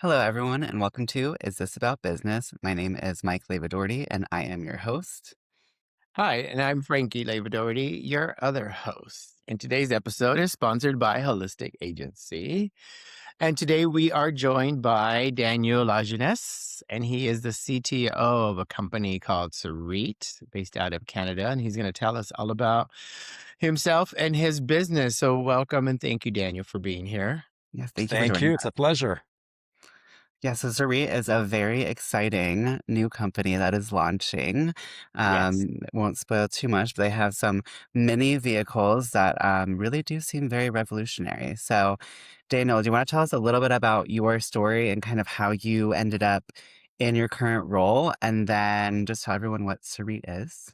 Hello, everyone, and welcome to Is This About Business? My name is Mike Lavadorty, and I am your host. Hi, and I'm Frankie Lavedorty, your other host. And today's episode is sponsored by Wholistic Agency. And today we are joined by Daniel Lajeunesse, and he is the CTO of a company called Sarit, based out of Canada. And he's going to tell us all about himself and his business. So welcome and thank you, Daniel, for being here. Yes, thank you for Thank joining you. us. It's a pleasure. Yeah, so Sarit is a very exciting new company that is launching. Yes. Won't spoil too much, but they have some mini vehicles that really do seem very revolutionary. So, Daniel, do you want to tell us a little bit about your story and kind of how you ended up in your current role, and then just tell everyone what Sarit is?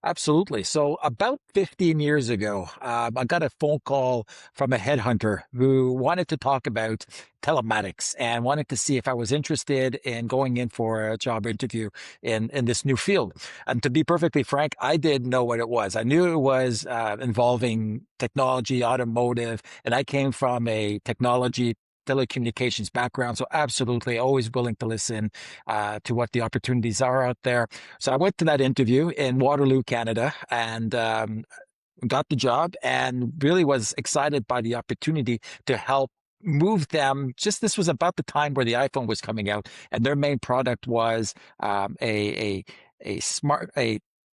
Absolutely. So about 15 years ago, I got a phone call from a headhunter who wanted to talk about telematics and wanted to see if I was interested in going in for a job interview in this new field. And to be perfectly frank, I didn't know what it was. I knew it was involving technology, automotive, and I came from a technology telecommunications background. So absolutely always willing to listen to what the opportunities are out there. So I went to that interview in Waterloo, Canada, and got the job and really was excited by the opportunity to help move them. Just this was about the time where the iPhone was coming out, and their main product was a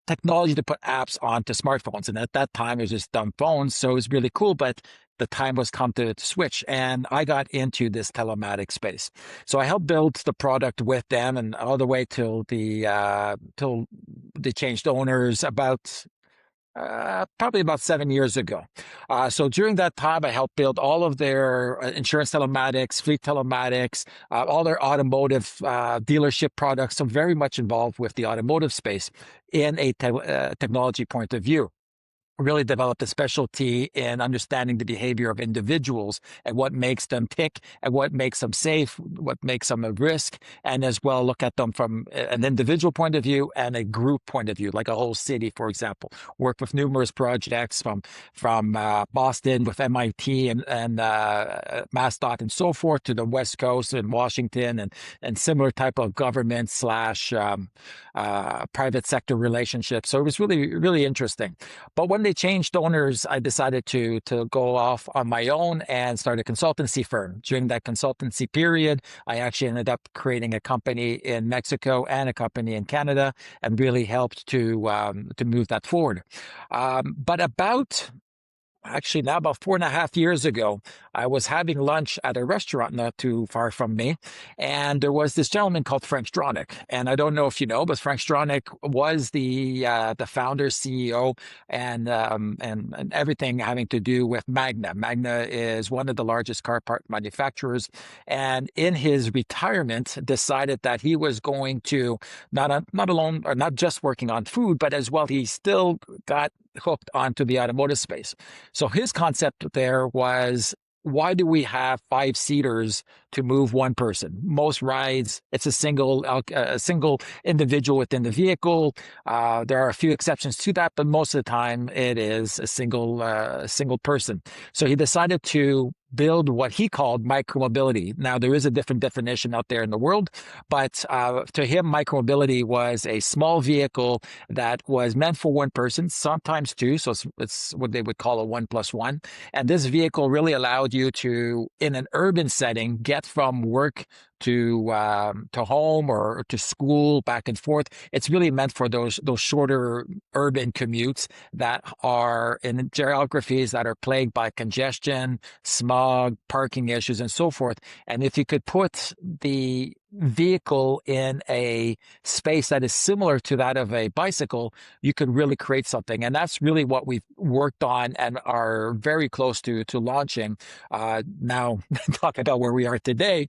technology to put apps onto smartphones. And at that time, it was just dumb phones, so it was really cool. But the time was come to switch, and I got into this telematics space. So I helped build the product with them, and all the way till they changed owners about probably about 7 years ago. So during that time, I helped build all of their insurance telematics, fleet telematics, all their automotive dealership products. So very much involved with the automotive space in a technology point of view. Really developed a specialty in understanding the behavior of individuals and what makes them tick and what makes them safe, what makes them a risk, and as well look at them from an individual point of view and a group point of view, like a whole city, for example. Worked with numerous projects from Boston with MIT and MassDOT and so forth to the West Coast and Washington and similar type of government slash private sector relationships. So it was really interesting. But when they changed owners, I decided to go off on my own and start a consultancy firm. During that consultancy period, I actually ended up creating a company in Mexico and a company in Canada, and really helped to move that forward. But about actually now about 4.5 years ago, I was having lunch at a restaurant not too far from me, and there was this gentleman called Frank Stronach. And I don't know if you know, but Frank Stronach was the founder, CEO, and everything having to do with Magna. Magna is one of the largest car part manufacturers, and in his retirement, decided that he was going to not alone or not just working on food, but as well he still got hooked onto the automotive space. So his concept there was, why do we have five seaters to move one person? Most rides, it's a single individual within the vehicle. There are a few exceptions to that, but most of the time it is a single person. So he decided to build what he called micromobility. Now, there is a different definition out there in the world, but to him, micromobility was a small vehicle that was meant for one person, sometimes two. So it's what they would call a 1+1. And this vehicle really allowed you to, in an urban setting, get from work to home or to school, back and forth. It's really meant for those shorter urban commutes that are in geographies that are plagued by congestion, smog, parking issues, and so forth. And if you could put the vehicle in a space that is similar to that of a bicycle, you could really create something. And that's really what we've worked on and are very close to launching. Now, talk about where we are today.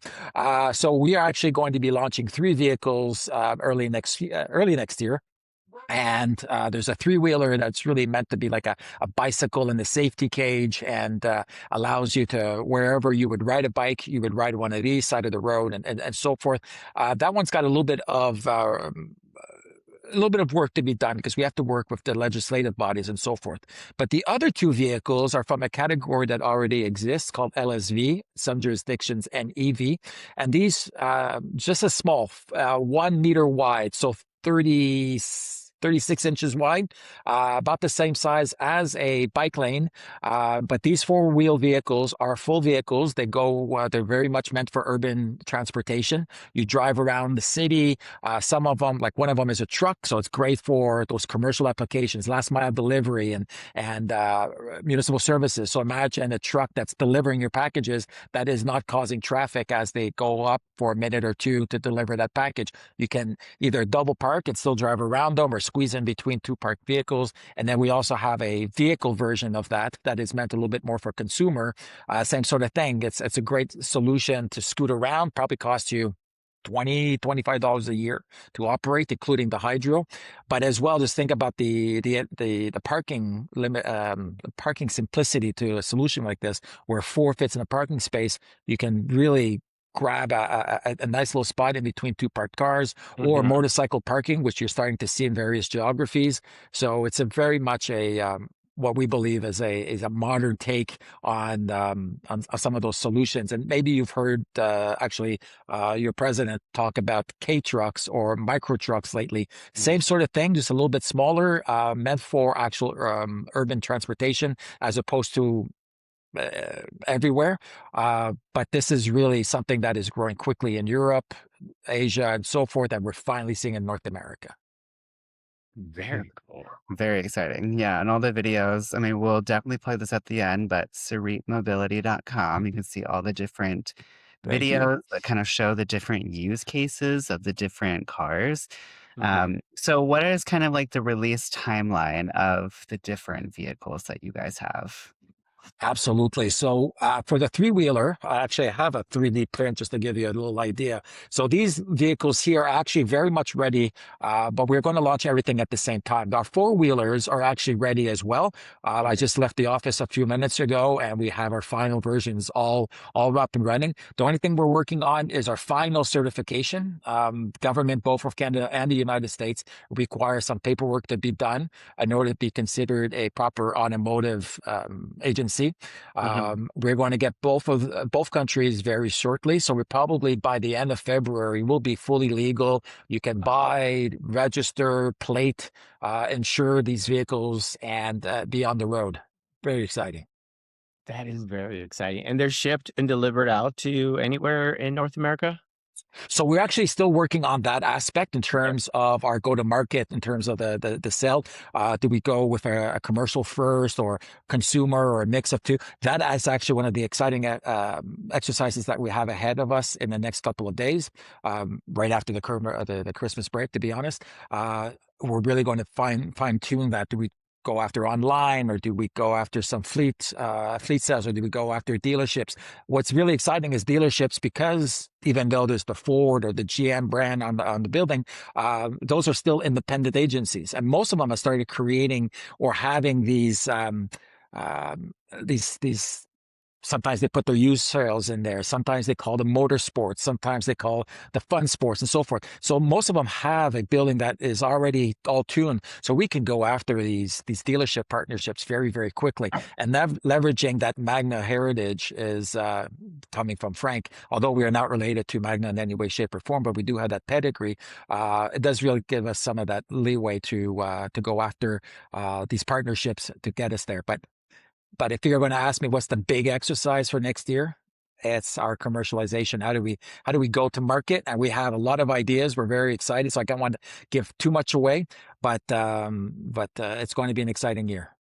So we are actually going to be launching three vehicles early next year. And there's a three-wheeler that's really meant to be like a bicycle in the safety cage, and allows you to, wherever you would ride a bike, you would ride one of these side of the road and so forth. That one's got a little bit of little bit of work to be done because we have to work with the legislative bodies and so forth. But the other two vehicles are from a category that already exists called LSV, some jurisdictions, and EV. And these just a small, 1 meter wide, so 36 inches wide, about the same size as a bike lane. But these four-wheel vehicles are full vehicles. They're very much meant for urban transportation. You drive around the city. Some of them, like one of them is a truck, so it's great for those commercial applications, last mile delivery and municipal services. So imagine a truck that's delivering your packages that is not causing traffic as they go up for a minute or two to deliver that package. You can either double park and still drive around them or squeeze in between two parked vehicles. And then we also have a vehicle version of that is meant a little bit more for consumer. Same sort of thing. It's a great solution to scoot around, probably cost you $25 a year to operate, including the hydro. But as well, just think about the parking limit, the parking simplicity to a solution like this, where four fits in a parking space. You can really grab a nice little spot in between two parked cars, or Mhm. motorcycle parking, which you're starting to see in various geographies. So it's a very much a what we believe is a modern take on some of those solutions. And maybe you've heard actually your president talk about K trucks or micro trucks lately. Same sort of thing, just a little bit smaller, meant for actual urban transportation as opposed to everywhere. But this is really something that is growing quickly in Europe, Asia, and so forth, and we're finally seeing in North America. Yeah, Very cool. very exciting. Yeah, and all the videos, I mean, we'll definitely play this at the end, but saritmobility.com, you can see all the different Thank you. videos that kind of show the different use cases of the different cars. Mhm. So what is kind of like the release timeline of the different vehicles that you guys have? Absolutely. So for the three-wheeler, I have a 3D print just to give you a little idea. So these vehicles here are actually very much ready, but we're going to launch everything at the same time. Our four-wheelers are actually ready as well. I just left the office a few minutes ago, and we have our final versions all up and running. The only thing we're working on is our final certification. Government, both of Canada and the United States, require some paperwork to be done in order to be considered a proper automotive agency. Mhm. We're going to get both countries very shortly, so we're probably by the end of February we'll be fully legal. You can buy, register, plate, insure these vehicles, and be on the road. Very exciting. That is very exciting. And they're shipped and delivered out to anywhere in North America? So we're actually still working on that aspect in Okay. terms of our go-to-market, in terms of the sale. Do we go with a commercial first or consumer or a mix of two? That is actually one of the exciting exercises that we have ahead of us in the next couple of days, right after the Christmas break, to be honest. We're really going to fine tune that. Do we go after online, or do we go after some fleet sales, or do we go after dealerships? What's really exciting is dealerships, because even though there's the Ford or the GM brand on the building, those are still independent agencies, and most of them have started creating or having um, these. Sometimes they put their used sales in there. Sometimes they call them motorsports. Sometimes they call the fun sports and so forth. So most of them have a building that is already all tuned. So we can go after these dealership partnerships very, very quickly. And leveraging that Magna heritage is coming from Frank. Although we are not related to Magna in any way, shape, or form, but we do have that pedigree. It does really give us some of that leeway to go after these partnerships to get us there. But if you're going to ask me what's the big exercise for next year, it's our commercialization. How do we go to market? And we have a lot of ideas. We're very excited. So I don't want to give too much away, but it's going to be an exciting year.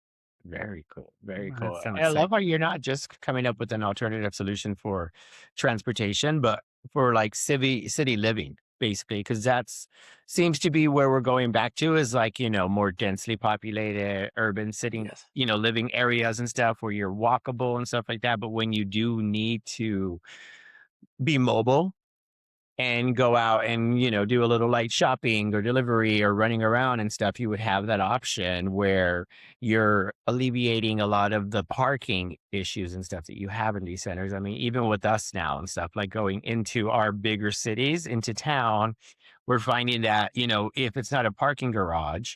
Very cool. Very Well, that's cool. so And I love exciting. how you're not just coming up with an alternative solution for transportation, but for like city living, basically, because that's seems to be where we're going back to is like, more densely populated urban city, Yes. living areas and stuff where you're walkable and stuff like that. But when you do need to be mobile and go out and, do a little light shopping or delivery or running around and stuff, you would have that option where you're alleviating a lot of the parking issues and stuff that you have in these centers. I mean, even with us now and stuff, like going into our bigger cities, into town, we're finding that, if it's not a parking garage,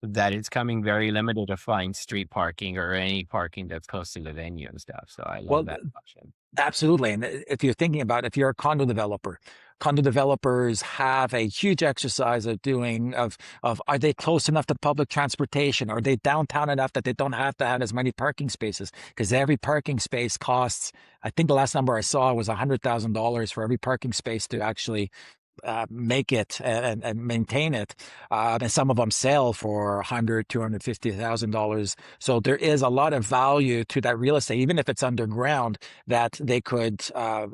that it's coming very limited to find street parking or any parking that's close to the venue and stuff. So I love Well, that option. absolutely. And if you're thinking about if you're a condo developer, condo developers have a huge exercise of are they close enough to public transportation? Are they downtown enough that they don't have to have as many parking spaces? Because every parking space costs, I think the last number I saw was $100,000 for every parking space to actually make it and maintain it. And some of them sell for $100,000, $250,000. So there is a lot of value to that real estate, even if it's underground, that they could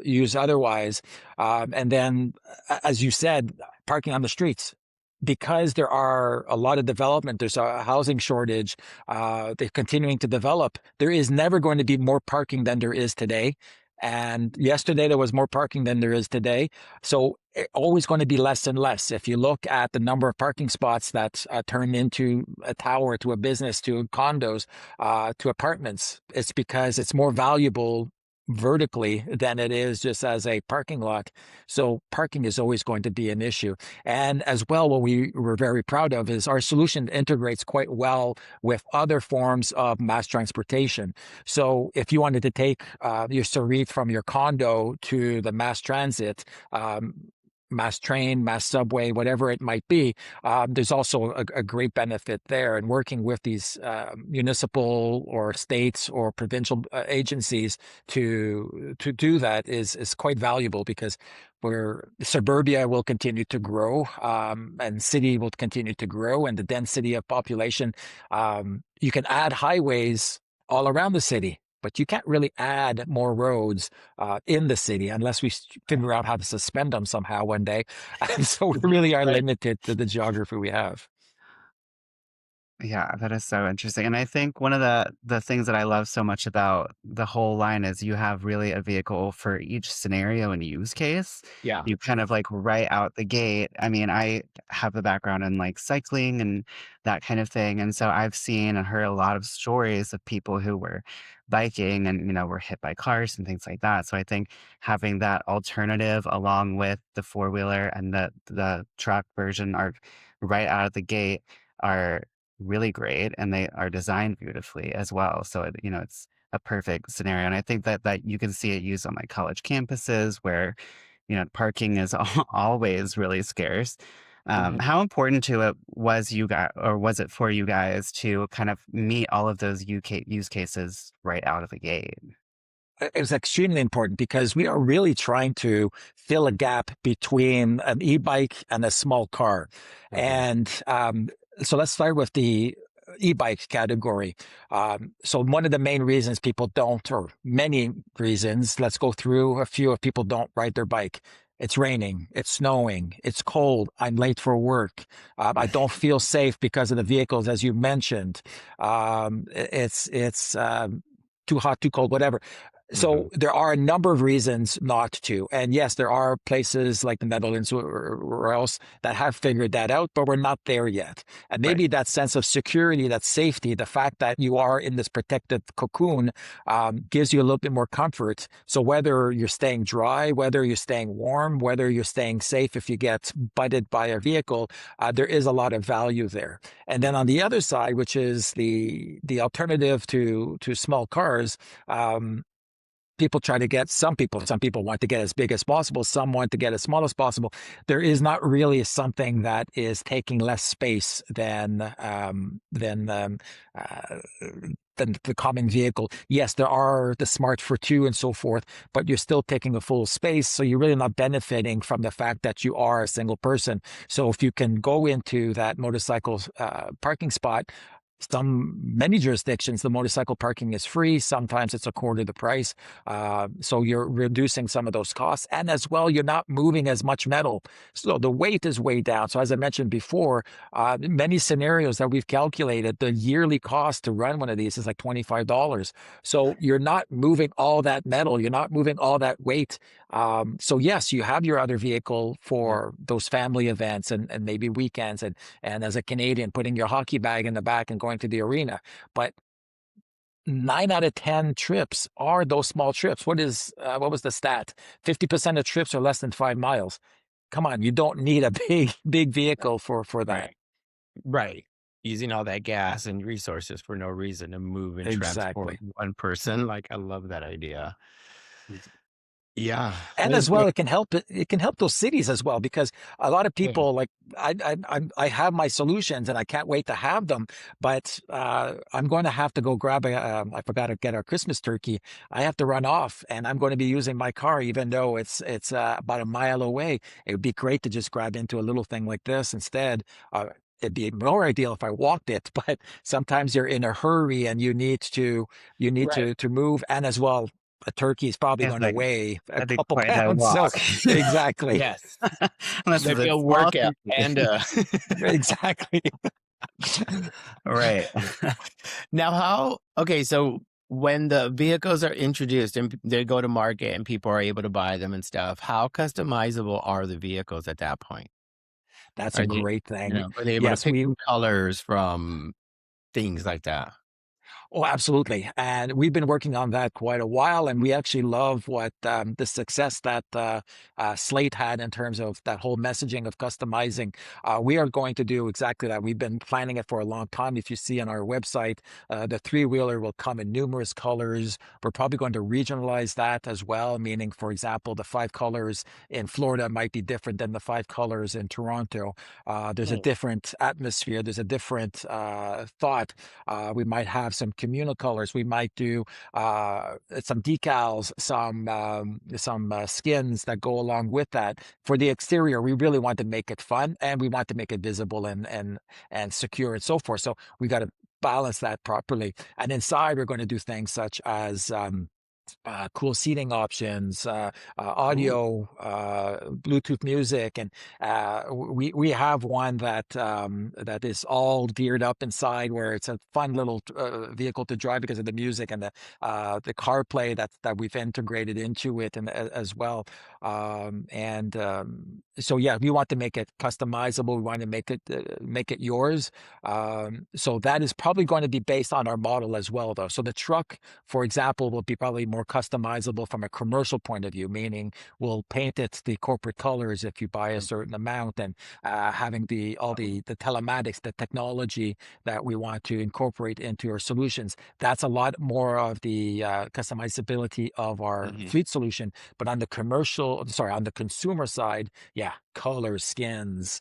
use otherwise. And then, as you said, parking on the streets. Because there are a lot of development, there's a housing shortage, they're continuing to develop. There is never going to be more parking than there is today. And yesterday there was more parking than there is today. So always going to be less and less. If you look at the number of parking spots that turn into a tower, to a business, to condos, to apartments, it's because it's more valuable vertically than it is just as a parking lot. So parking is always going to be an issue. And as well, what we were very proud of is our solution integrates quite well with other forms of mass transportation. So if you wanted to take your Sarit from your condo to the mass transit, mass train, mass subway, whatever it might be, there's also a great benefit there. And working with these municipal or states or provincial agencies to do that is quite valuable, because where suburbia will continue to grow, and city will continue to grow, and the density of population, you can add highways all around the city, but you can't really add more roads in the city unless we figure out how to suspend them somehow one day. And so we really are Right. limited to the geography we have. Yeah, that is so interesting. And I think one of the things that I love so much about the whole line is you have really a vehicle for each scenario and use case. Yeah. You kind of like right out the gate. I mean, I have a background in like cycling and that kind of thing. And so I've seen and heard a lot of stories of people who were biking and, were hit by cars and things like that. So I think having that alternative along with the four-wheeler and the truck version are right out of the gate are really great, and they are designed beautifully as well. So it's a perfect scenario. And I think that you can see it used on like college campuses where, parking is always really scarce. Mhm. How important to it was you guys, or was it for you guys to kind of meet all of those use cases right out of the gate? It was extremely important because we are really trying to fill a gap between an e-bike and a small car. Mhm. And so let's start with the e-bike category. So one of the main reasons people don't, or many reasons, let's go through a few, if people don't ride their bike. It's raining, it's snowing, it's cold, I'm late for work, I don't feel safe because of the vehicles, as you mentioned. It's too hot, too cold, whatever. So Mhm. there are a number of reasons not to. And yes, there are places like the Netherlands or else that have figured that out, but we're not there yet. And Right. maybe that sense of security, that safety, the fact that you are in this protected cocoon gives you a little bit more comfort. So whether you're staying dry, whether you're staying warm, whether you're staying safe if you get butted by a vehicle, there is a lot of value there. And then on the other side, which is the alternative to small cars, people try to get some people want to get as big as possible, some want to get as small as possible. There is not really something that is taking less space uh, than the common vehicle. Yes, there are the Smart for two and so forth, but you're still taking a full space, so you're really not benefiting from the fact that you are a single person. So if you can go into that motorcycle parking spot, many jurisdictions, the motorcycle parking is free. Sometimes it's a quarter of the price. So you're reducing some of those costs. And as well, you're not moving as much metal. So the weight is way down. So as I mentioned before, many scenarios that we've calculated, the yearly cost to run one of these is like $25. So you're not moving all that metal. You're not moving all that weight. So yes, you have your other vehicle for those family events and maybe weekends and as a Canadian, putting your hockey bag in the back and going to the arena. But 9 out of 10 trips are those small trips. What was the stat? 50% of trips are less than 5 miles. Come on, you don't need a big vehicle for that. Right. Right. Using all that gas and resources for no reason to move and transport Exactly. one person. Like, I love that idea. Yeah. And as well, it can help those cities as well, because a lot of Yeah. people like I have my solutions and I can't wait to have them, but I'm going to have to go grab I forgot to get our Christmas turkey. I have to run off and I'm going to be using my car even though it's about a mile away. It would be great to just grab into a little thing like this instead. It'd be more ideal if I walked it, but sometimes you're in a hurry and you need Right. to move, and as well a turkey is probably It's going to like weigh a that'd be couple quite a pounds. So walk. exactly, Yes. Unless That'd it's be a a small workout turkey. and exactly. Right. now okay, so when the vehicles are introduced and they go to market and people are able to buy them and stuff, how customizable are the vehicles at that point? That's a Are they, great thing. are they able to Yes, pick we from colors from things like that? Oh, absolutely. And we've been working on that quite a while. And we actually love what the success that Slate had in terms of that whole messaging of customizing. We are going to do exactly that. We've been planning it for a long time. If you see on our website, the three-wheeler will come in numerous colors. We're probably going to regionalize that as well, meaning, for example, the 5 colors in Florida might be different than the 5 colors in Toronto. There's a Hmm. different atmosphere, there's a different thought. We might have some communal colors. We might do some decals, some skins that go along with that. For the exterior, we really want to make it fun and we want to make it visible and secure and so forth. So we got to balance that properly. And inside, we're going to do things such as cool seating options, Ooh. audio, Bluetooth music, and we have one that is all geared up inside, where it's a fun little vehicle to drive because of the music and the CarPlay that we've integrated into it, and as well. And So yeah, we want to make it customizable. We want to make it yours. So that is probably going to be based on our model as well, though. So the truck, for example, will be probably more customizable from a commercial point of view, meaning we'll paint it the corporate colors if you buy a certain amount, and having all the telematics, the technology that we want to incorporate into our solutions. That's a lot more of the customizability of our Mhm. fleet solution. But on the consumer side, yeah, colors, skins,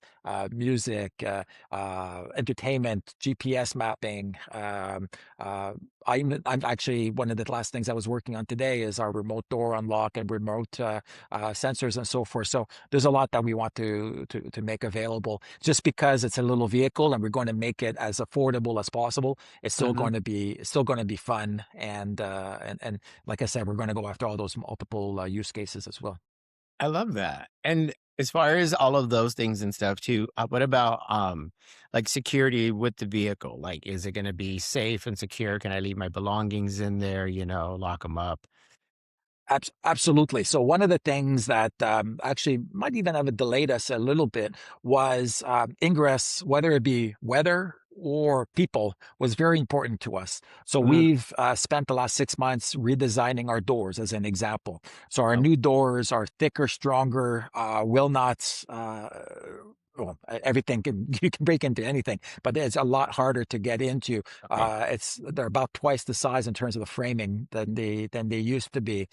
music, entertainment, GPS mapping. I'm actually one of the last things I was working on today is our remote door unlock and remote sensors and so forth. So there's a lot that we want to make available. Just because it's a little vehicle and we're going to make it as affordable as possible, Mhm. it's still going to be fun. And like I said, we're going to go after all those multiple use cases as well. I love that. And as far as all of those things and stuff too, what about like security with the vehicle? Like, is it going to be safe and secure? Can I leave my belongings in there, lock them up? Absolutely. So one of the things that actually might even have delayed us a little bit was ingress, whether it be weather or people, was very important to us. So Mhm. we've spent the last 6 months redesigning our doors, as an example. So our Oh, new doors are thicker, stronger, will not. Well, everything you can break into anything, but it's a lot harder to get into. okay. They're about twice the size in terms of the framing than they used to be.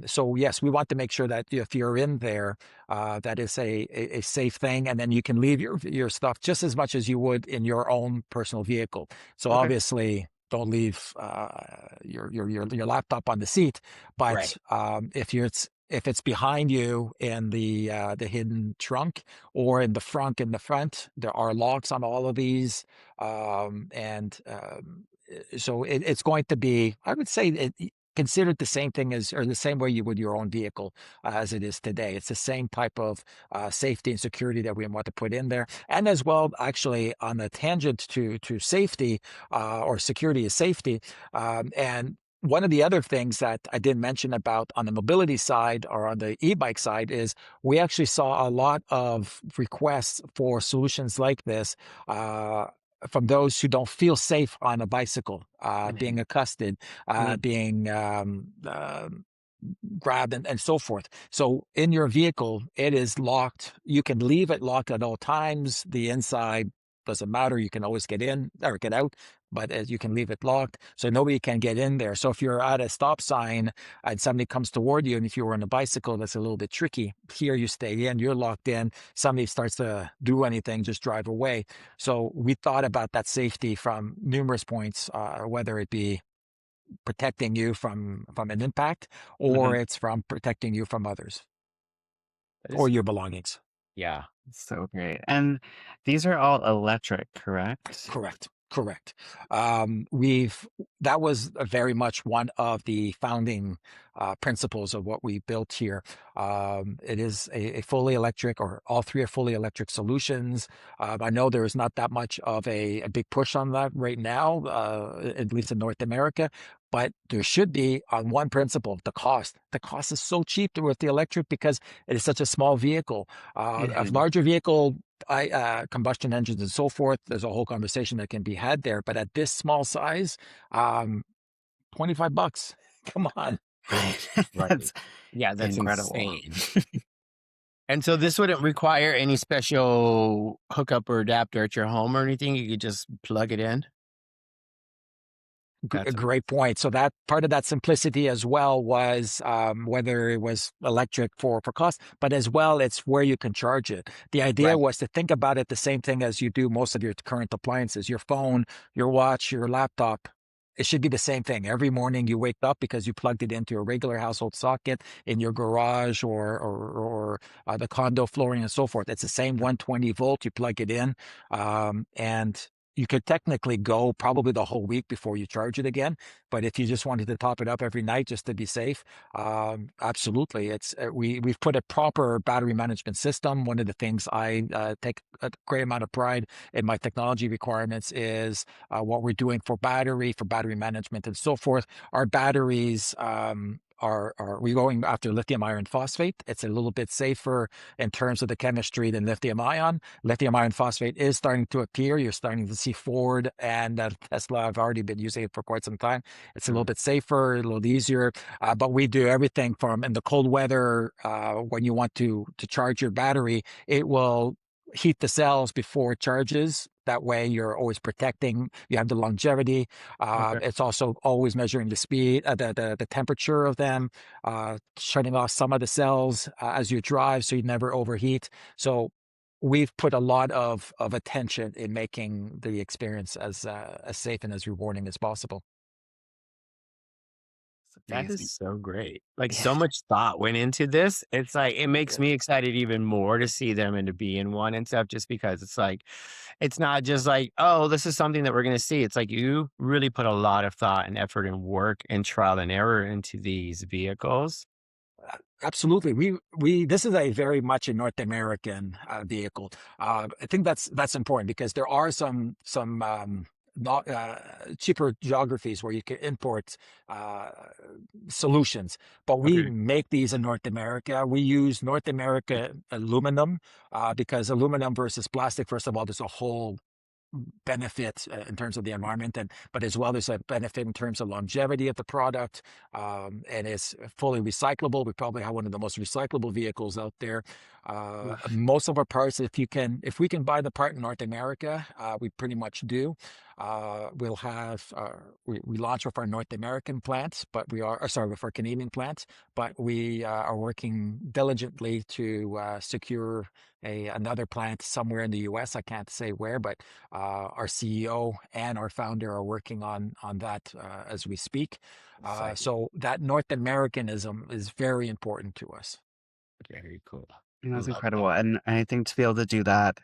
So yes, we want to make sure that if you're in there, that is a safe thing, and then you can leave your stuff just as much as you would in your own personal vehicle. So Okay. obviously, don't leave your laptop on the seat, but Right. if it's behind you in the hidden trunk or in the front, there are locks on all of these, and so it's going to be, I would say, considered the same thing as, or the same way you would your own vehicle as it is today. It's the same type of safety and security that we want to put in there. And as well, actually, on the tangent to safety or security is safety, and one of the other things that I didn't mention about on the mobility side or on the e-bike side is we actually saw a lot of requests for solutions like this uh, from those who don't feel safe on a bicycle, being accosted, Mm. being grabbed and so forth. So in your vehicle, it is locked. You can leave it locked at all times. The inside doesn't matter. You can always get in or get out, but you can leave it locked so nobody can get in there. So if you're at a stop sign and somebody comes toward you, and if you were on a bicycle, that's a little bit tricky. Here you stay in, you're locked in. Somebody starts to do anything, just drive away. So we thought about that safety from numerous points, whether it be protecting you from an impact, or Mhm. it's from protecting you from others That or is your belongings. yeah. So great. And these are all electric, correct? Correct. Correct. We've that was very much one of the founding principles of what we built here. It is a fully electric, or all three are fully electric solutions. I know there is not that much of a big push on that right now, at least in North America. But there should be on one principle: the cost. The cost is so cheap with the electric because it is such a small vehicle. A Mhm. larger vehicle, combustion engines and so forth. There's a whole conversation that can be had there. But at this small size, um, $25. Come on. Right. Right. That's Yeah, that's incredible. insane. And so this wouldn't require any special hookup or adapter at your home or anything? You could just plug it in? A That's great point. So that part of that simplicity as well was whether it was electric for cost, but as well it's where you can charge it. The idea right. was to think about it the same thing as you do most of your current appliances, your phone, your watch, your laptop. It should be the same thing. Every morning you wake up because you plugged it into a regular household socket in your garage or the condo flooring and so forth. It's the same 120 volt. You plug it in, and you could technically go probably the whole week before you charge it again. But if you just wanted to top it up every night just to be safe, absolutely. It's we've put a proper battery management system. One of the things I take a great amount of pride in my technology requirements is what we're doing for battery management and so forth. Our batteries. Are we going after lithium iron phosphate? It's a little bit safer in terms of the chemistry than lithium ion. Lithium iron phosphate is starting to appear. You're starting to see Ford and Tesla have already been using it for quite some time. It's a little Mm. bit safer, a little easier, but we do everything from in the cold weather. When you want to charge your battery, it will heat the cells before it charges. That way, you're always protecting. You have the longevity. Okay. It's also always measuring the speed, the temperature of them, shutting off some of the cells as you drive, so you never overheat. So we've put a lot of attention in making the experience as safe and as rewarding as possible. It's That is amazing. so great. Like, Yeah. so much thought went into this. It's like it makes Yeah. me excited even more to see them and to be in one and stuff just because it's like it's not just like, "Oh, this is something that we're gonna see." It's like you really put a lot of thought and effort and work and trial and error into these vehicles. Absolutely. We this is a very much a North American vehicle. I think that's important because there are some not cheaper geographies where you can import uh, solutions, but we Okay. make these in North America. We use North America aluminum because aluminum versus plastic, first of all, there's a whole benefit in terms of the environment, and but as well there's a benefit in terms of longevity of the product, and it's fully recyclable. We probably have one of the most recyclable vehicles out there. Oof. Most of our parts, if we can buy the part in North America, we pretty much do. We'll have we launch with our North American plants, but we are sorry, with our Canadian plants, but we are working diligently to secure another plant somewhere in the US. I can't say where, but our CEO and our founder are working on that as we speak. Exciting. So that North Americanism is very important to us. Very cool. That's Love that. incredible. And I think to be able to do that,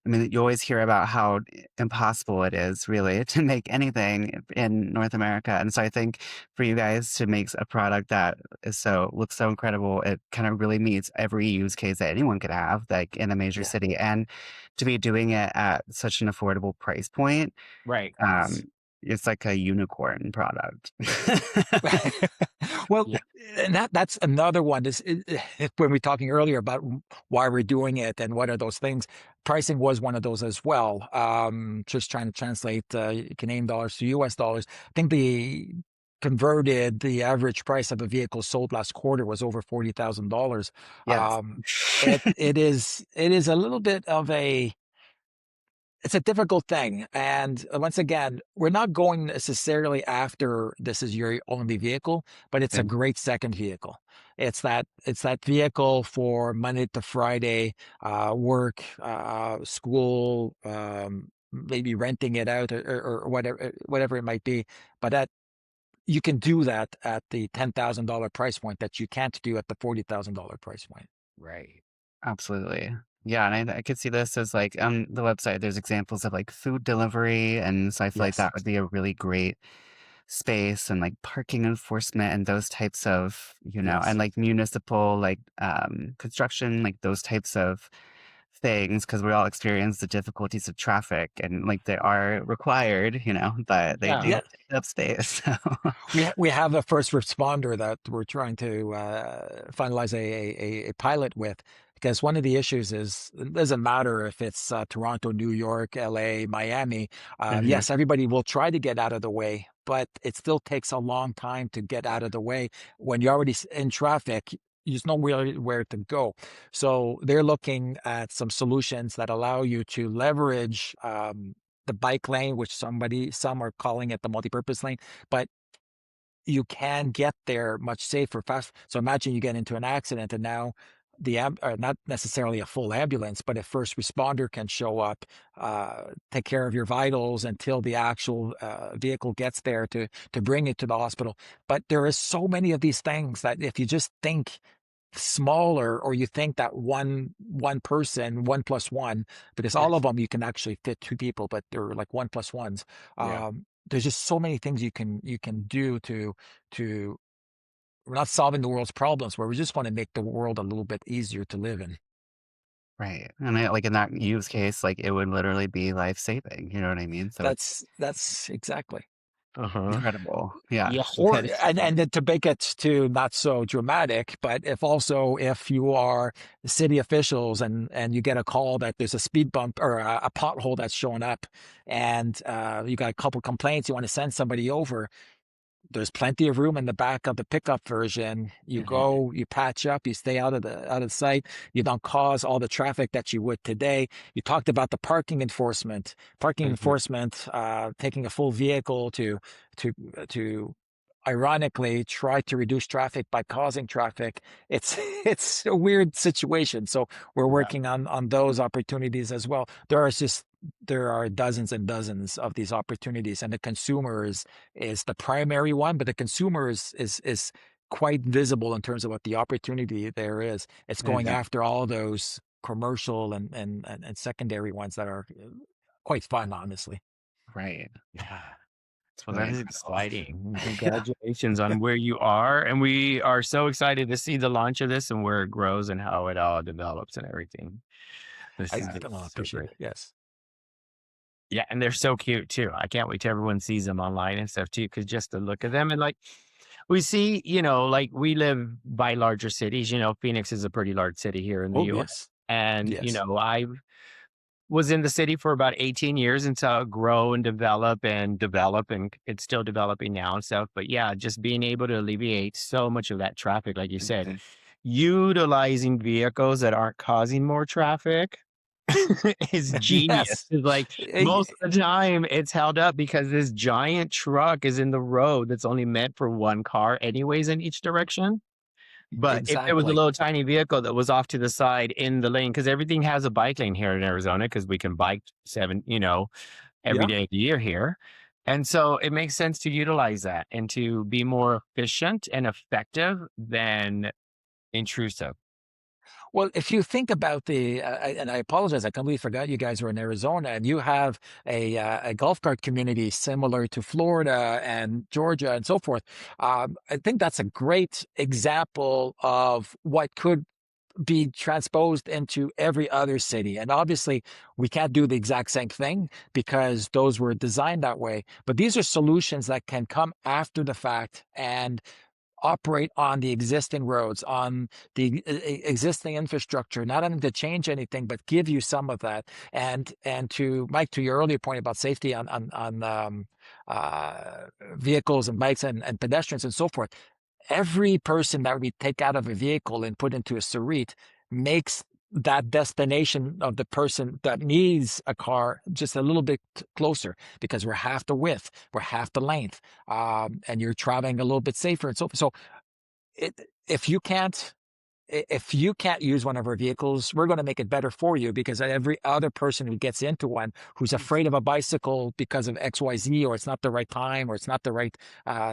I mean, you always hear about how impossible it is really to make anything in North America. And so I think for you guys to make a product that looks so incredible, it kind of really meets every use case that anyone could have, like in a major Yeah. city, and to be doing it at such an affordable price point. Right. Um, It's like a unicorn product. Well, Yeah. and that's another one. When we were talking earlier about why we're doing it and what are those things, pricing was one of those as well. Just trying to translate Canadian dollars to US dollars. I think the average price of a vehicle sold last quarter was over $40,000. Yes. It is a little bit of a it's a difficult thing. And once again, we're not going necessarily after this is your only vehicle, but it's Yeah. a great second vehicle. It's that vehicle for Monday to Friday, work, school, maybe renting it out or whatever it might be. But that you can do that at the $10,000 price point that you can't do at the $40,000 price point. Right. Absolutely. Yeah, and I could see this as like on the website, there's examples of like food delivery, and so I feel like Yes. that would be a really great space, and like parking enforcement and those types of, and Yes. like municipal like construction, like those types of things, because we all experience the difficulties of traffic, and like they are required, but they Yeah. do Yeah. take up space. So We have a first responder that we're trying to finalize a pilot with, because one of the issues is it doesn't matter if it's Toronto, New York, LA, Miami. Mhm. Yes, everybody will try to get out of the way, but it still takes a long time to get out of the way. When you're already in traffic, there's nowhere where to go. So they're looking at some solutions that allow you to leverage the bike lane, which some are calling it the multipurpose lane, but you can get there much safer, fast. So imagine you get into an accident and now not necessarily a full ambulance, but a first responder can show up, take care of your vitals until the actual vehicle gets there to bring it to the hospital. But there is so many of these things that if you just think smaller, or you think that one person, 1+1, because all of them you can actually fit two people, but they're like 1+1s. Yeah. There's just so many things you can do to we're not solving the world's problems, where we just want to make the world a little bit easier to live in. Right. And like in that use case, like it would literally be life saving. You know what I mean? So it's That's exactly. Uh-huh. incredible. Yeah. Yeah. Or That is and then to make it to not so dramatic, but if you are city officials and you get a call that there's a speed bump or a pothole that's showing up, and you got a couple complaints, you want to send somebody over, there's plenty of room in the back of the pickup version. You Mhm. go, you patch up, you stay out of sight. You don't cause all the traffic that you would today. You talked about the parking enforcement. Parking Mhm. enforcement, taking a full vehicle to ironically try to reduce traffic by causing traffic. It's it's a weird situation. So we're yeah. working on those opportunities as well. There are dozens and dozens of these opportunities, and the consumer is the primary one, but the consumer is quite visible in terms of what the opportunity there is. It's going Yeah. after all those commercial and secondary ones that are quite fun, honestly. Right. Yeah. It's Well, really that is incredible. exciting. Congratulations on where you are. And we are so excited to see the launch of this and where it grows and how it all develops and everything. This is Well, I just so appreciate great. it. Yes. Yeah, and they're so cute too. I can't wait till everyone sees them online and stuff too, because just to look at them and like we see, like we live by larger cities. Phoenix is a pretty large city here in the Oh, US. yes. And, Yes. I was in the city for about 18 years and saw it grow and develop, and it's still developing now and stuff. But yeah, just being able to alleviate so much of that traffic, like you said, Mhm. utilizing vehicles that aren't causing more traffic is genius. Yes. It's like Eh, most of the time it's held up because this giant truck is in the road that's only meant for one car anyways in each direction. But if there was a Exactly. little tiny vehicle that was off to the side in the lane, because everything has a bike lane here in Arizona, because we can bike every Yeah. day of the year here. And so it makes sense to utilize that and to be more efficient and effective than intrusive. Well, if you think about and I apologize, I completely forgot you guys were in Arizona, and you have a golf cart community similar to Florida and Georgia and so forth. I think that's a great example of what could be transposed into every other city. And obviously, we can't do the exact same thing because those were designed that way. But these are solutions that can come after the fact and operate on the existing roads, on the existing infrastructure, not having to change anything, but give you some of that. And to Mike, to your earlier point about safety on vehicles and bikes and pedestrians and so forth, every person that we take out of a vehicle and put into a Sarit makes that destination of the person that needs a car just a little bit closer because we're half the width, we're half the length, and you're traveling a little bit safer and so forth. So it, if you can't if you can't use one of our vehicles, we're going to make it better for you because every other person who gets into one who's afraid of a bicycle because of XYZ, or it's not the right time, or it's not the right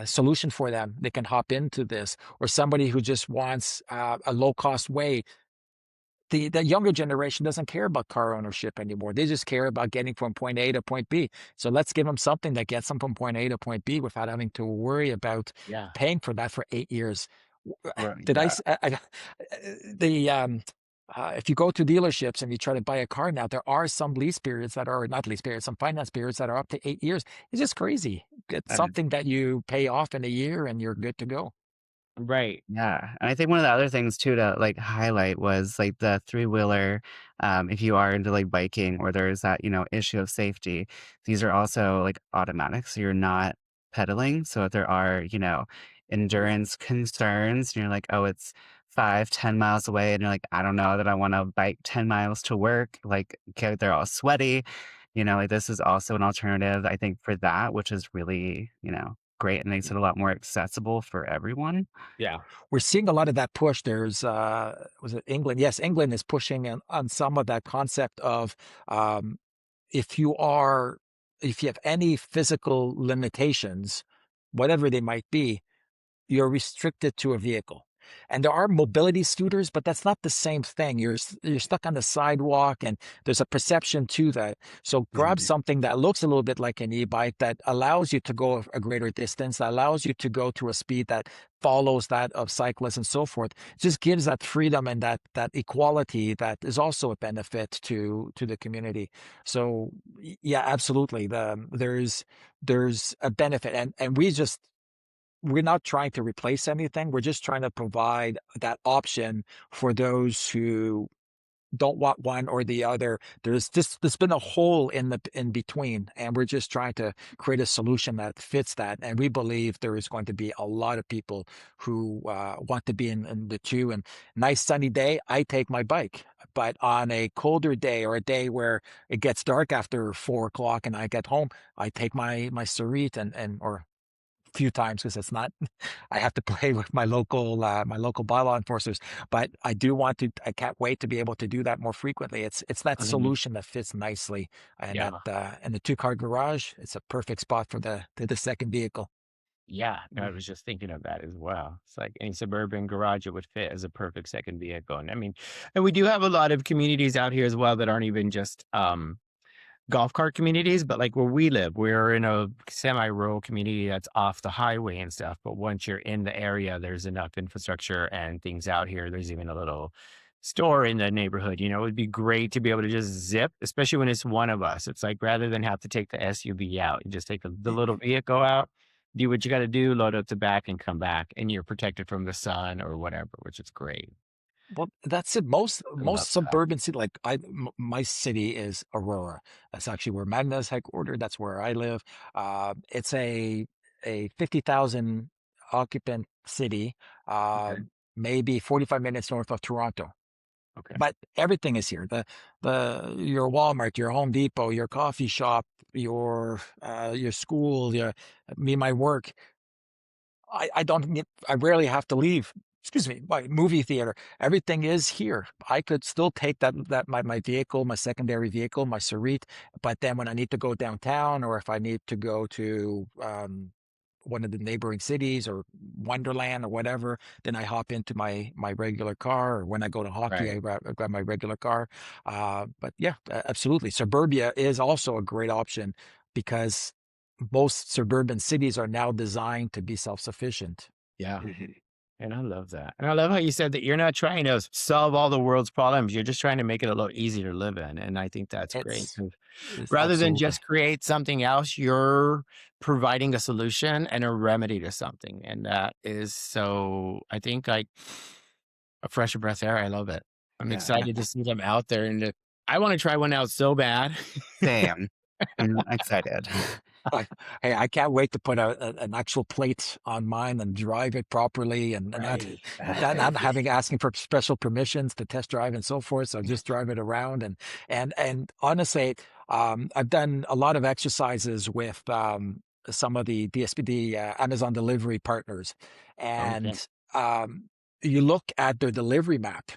solution for them, they can hop into this. Or somebody who just wants a low cost way. The younger generation doesn't care about car ownership anymore. They just care about getting from point A to point B. So let's give them something that gets them from point A to point B without having to worry about Yeah. paying for that for 8 years. Right, Did yeah. the if you go to dealerships and you try to buy a car now, there are some lease periods that are not lease periods, some finance periods that are up to 8 years. It's just crazy. It's That is something that you pay off in a year and you're good to go. Right. Yeah, and I think one of the other things too to, like, highlight was, like, the three-wheeler, if you are into, like, biking or there's that, issue of safety, these are also, like, automatic, so you're not pedaling, so if there are, endurance concerns and you're like, "Oh, it's 5, 10 miles away," and you're like, "I don't know that I wanna bike 10 miles to work," like, okay, they're all sweaty, like, this is also an alternative, I think, for that, which is really, great and makes it a lot more accessible for everyone. Yeah. We're seeing a lot of that push. There's was it England? Yes, England is pushing on some of that concept of um, if you are if you have any physical limitations, whatever they might be, you're restricted to a vehicle. And there are mobility scooters, but that's not the same thing. You're stuck on the sidewalk, and there's a perception to that. So grab Mhm. something that looks a little bit like an e-bike that allows you to go a greater distance, that allows you to go to a speed that follows that of cyclists and so forth. It just gives that freedom and that equality that is also a benefit to the community. So yeah, absolutely. There's a benefit, and we're not trying to replace anything. We're just trying to provide that option for those who don't want one or the other. There's been a hole in between, and we're just trying to create a solution that fits that. And we believe there is going to be a lot of people who want to be in the two. And nice sunny day, I take my bike. But on a colder day or a day where it gets dark after 4 o'clock and I get home, I take my Sarit and or few times because it's not I have to play with my local bylaw enforcers, but I can't wait to be able to do that more frequently. It's that Mhm. solution that fits nicely, and that Yeah. in the two-car garage, it's a perfect spot for the second vehicle. Yeah. No, I was just thinking of that as well. It's like any suburban garage, it would fit as a perfect second vehicle. And I mean, and we do have a lot of communities out here as well that aren't even just golf cart communities, but like where we live, we're in a semi-rural community that's off the highway and stuff. But once you're in the area, there's enough infrastructure and things out here. There's even a little store in the neighborhood. It would be great to be able to just zip, especially when it's one of us. It's like rather than have to take the SUV out, you just take the little vehicle out, do what you got to do, load up the back, and come back, and you're protected from the sun or whatever, which is great. Well, that's it. Most I love most that. suburban city, like my city is Aurora. That's actually where Magna's headquartered. That's where I live. It's a 50,000 occupant city, uh, Okay. maybe 45 minutes north of Toronto. Okay. But everything is here. The your Walmart, your Home Depot, your coffee shop, your school, my work. I don't need, I rarely have to leave. Excuse me, my movie theater. Everything is here. I could still take my vehicle, my secondary vehicle, my Sarit, but then when I need to go downtown or if I need to go to one of the neighboring cities or Wonderland or whatever, then I hop into my regular car. Or when I go to hockey, Right. I grab my regular car. But yeah, absolutely. Suburbia is also a great option because most suburban cities are now designed to be self-sufficient. Yeah. And I love that. And I love how you said that you're not trying to solve all the world's problems. You're just trying to make it a little easier to live in. And I think that's great. It's 'Cause it's rather than absolutely. just create something else, you're providing a solution and a remedy to something. And that is so, I think, like a fresh of breath air. I love it. I'm Yeah, excited to see them out there. And I want to try one out so bad. same. I'm excited. I, hey, I can't wait to put an actual plate on mine and drive it properly, and Right. not having asking for special permissions to test drive and so forth. So just drive it around, and honestly, I've done a lot of exercises with some of the DSP, the Amazon delivery partners, and Okay. um, you look at their delivery map.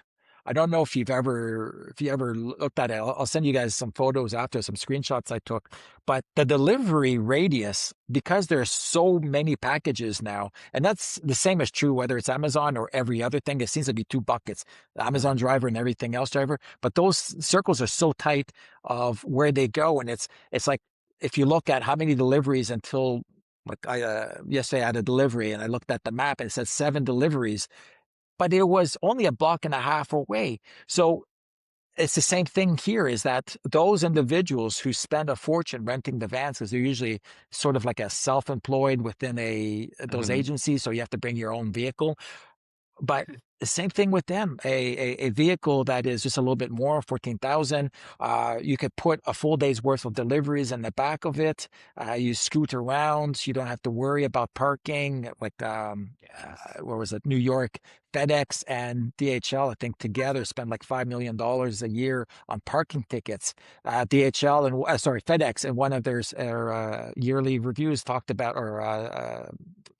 I don't know if you ever looked at it. I'll send you guys some photos after, some screenshots I took, but the delivery radius, because there's so many packages now, and that's the same is true whether it's Amazon or every other thing. It seems to be two buckets, the Uh-huh. Amazon driver and everything else driver. But those circles are so tight of where they go, and it's like if you look at how many deliveries until like I yesterday I had a delivery and I looked at the map and it says 7 deliveries, but it was only a block and a half away. So it's the same thing here is that those individuals who spend a fortune renting the vans, because they're usually sort of like a self-employed within those Mhm. agencies, so you have to bring your own vehicle. But the same thing with them, a vehicle that is just a little bit more, 14,000. You could put a full day's worth of deliveries in the back of it. You scoot around. You don't have to worry about parking. Like, Yes. where was it? New York, FedEx and DHL, I think together spend like $5 million a year on parking tickets. DHL and sorry, FedEx in one of their yearly reviews talked about, or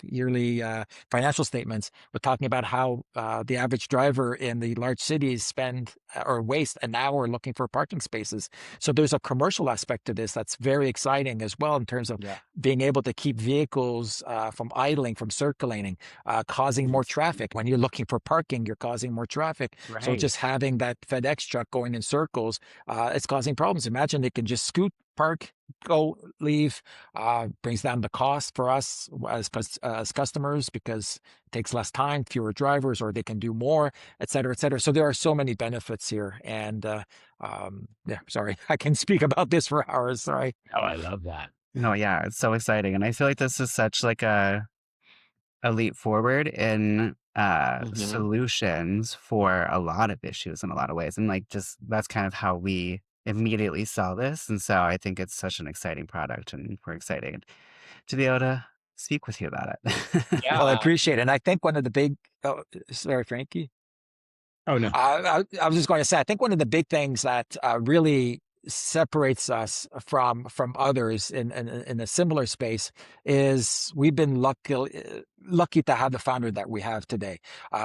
yearly financial statements, we're talking about how the average driver in the large cities spend or waste an hour looking for parking spaces. So there's a commercial aspect to this that's very exciting as well in terms of Yeah. being able to keep vehicles from idling, from circulating, causing more Yes. traffic. When you're looking for parking, you're causing more traffic. So Right. just having that FedEx truck going in circles, it's causing problems. Imagine they can just scoot, park, go, leave, brings down the cost for us as customers because it takes less time, fewer drivers, or they can do more, et cetera, et cetera. So there are so many benefits here. And yeah, sorry, I can speak about this for hours. Sorry. Oh, I love that. No, yeah, it's so exciting, and I feel like this is such like a leap forward in Mhm. solutions for a lot of issues in a lot of ways, and like just that's kind of how we immediately saw this, and so I think it's such an exciting product, and we're excited to be able to speak with you about it. Well, I Yeah. appreciate it. And I think one of the big, oh, sorry, Frankie. Oh, no. I was just going to say, I think one of the big things that really separates us from others in a similar space is we've been lucky to have the founder that we have today.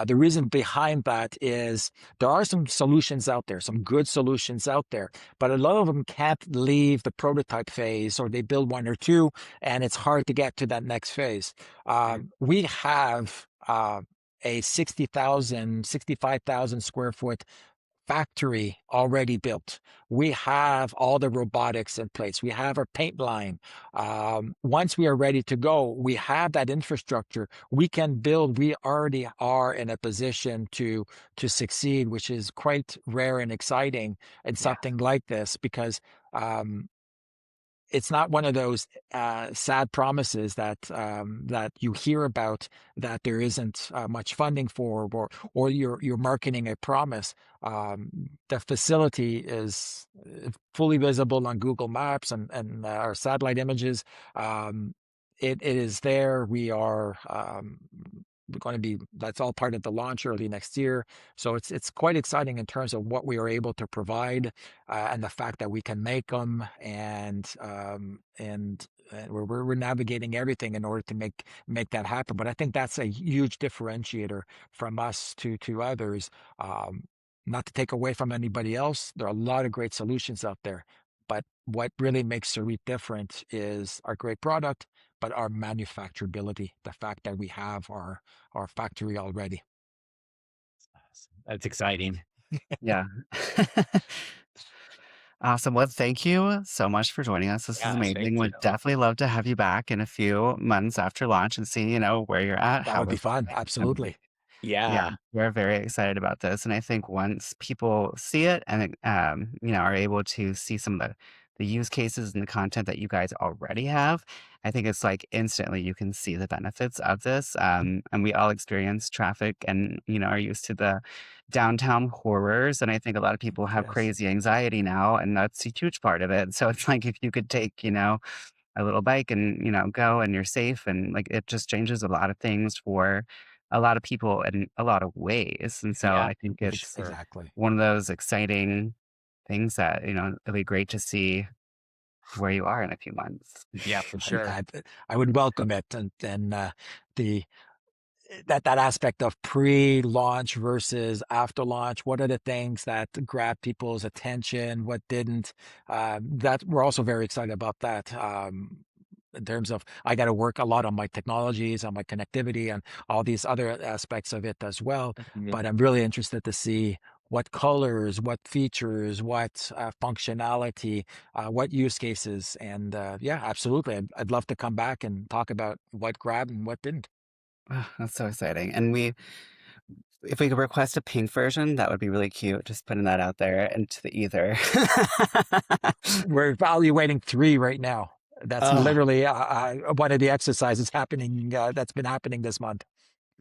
The reason behind that is there are some solutions out there, some good solutions out there, but a lot of them can't leave the prototype phase, or they build one or two, and it's hard to get to that next phase. Right. We have. A 60,000, 65,000 square foot factory already built. We have all the robotics in place. We have our paint line. Once we are ready to go, we have that infrastructure. We can build. We already are in a position to succeed, which is quite rare and exciting in Yeah. something like this because it's not one of those sad promises that you hear about that there isn't much funding for, or you're marketing a promise. The facility is fully visible on Google Maps and our satellite images. Um, it is there. We are going to be, that's all part of the launch early next year. So it's quite exciting in terms of what we are able to provide and the fact that we can make them, and we're navigating everything in order to make that happen. But I think that's a huge differentiator from us to others. Um, Not to take away from anybody else, there are a lot of great solutions out there. But what really makes Sarit different is our great product, but our manufacturability, the fact that we have our factory already. That's exciting. Yeah. Awesome. Well, thank you so much for joining us. This is Yeah. Thank amazing. you. Would definitely love to have you back in a few months after launch and see, where you're at, That how would be this fun. Absolutely. Yeah, Yeah. we're very excited about this, and I think once people see it and, are able to see some of the use cases and the content that you guys already have, I think it's like instantly you can see the benefits of this, and we all experience traffic and, are used to the downtown horrors, and I think a lot of people have Yes. crazy anxiety now, and that's a huge part of it. So it's like if you could take, a little bike and, go and you're safe and like it just changes a lot of things for a lot of people in a lot of ways. And so Yeah, I think for it's exactly. one of those exciting things that, it'll be great to see where you are in a few months. Yeah, for And sure. I would welcome it, and the that aspect of pre-launch versus after launch. What are the things that grab people's attention? What didn't? That we're also very excited about that. In terms of, I got to work a lot on my technologies, on my connectivity, and all these other aspects of it as well. Mhm. But I'm really interested to see what colors, what features, what functionality, what use cases, and yeah, absolutely. I'd love to come back and talk about what grabbed and what didn't. Ah, that's so exciting. And if we could request a pink version, that would be really cute. Just putting that out there into the ether. We're evaluating 3 right now. That's Oh, literally, one of the exercises happening, that's been happening this month.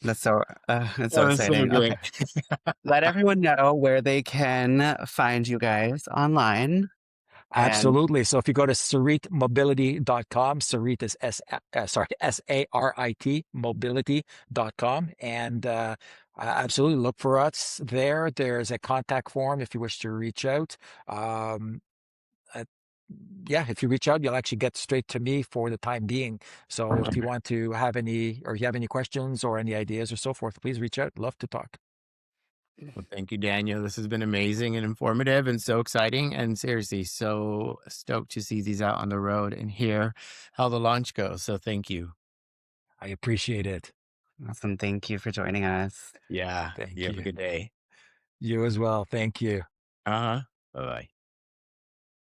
that's That so was so exciting. Okay. good. Let everyone know where they can find you guys online. And Absolutely. So if you go to saritmobility.com, Sarit is Sarit mobility.com. And absolutely look for us there. There's a contact form if you wish to reach out. Um, uh, yeah, if you reach out, you'll actually get straight to me for the time being. So if you want to have any, or you have any questions or any ideas or so forth, please reach out. Love to talk. Well, thank you, Daniel. This has been amazing and informative and so exciting. And seriously, so stoked to see these out on the road and hear how the launch goes. So thank you. I appreciate it. awesome. Thank you for joining us. Yeah. You Thank have a you. good day. You as well. Thank you. Uh huh. Bye bye.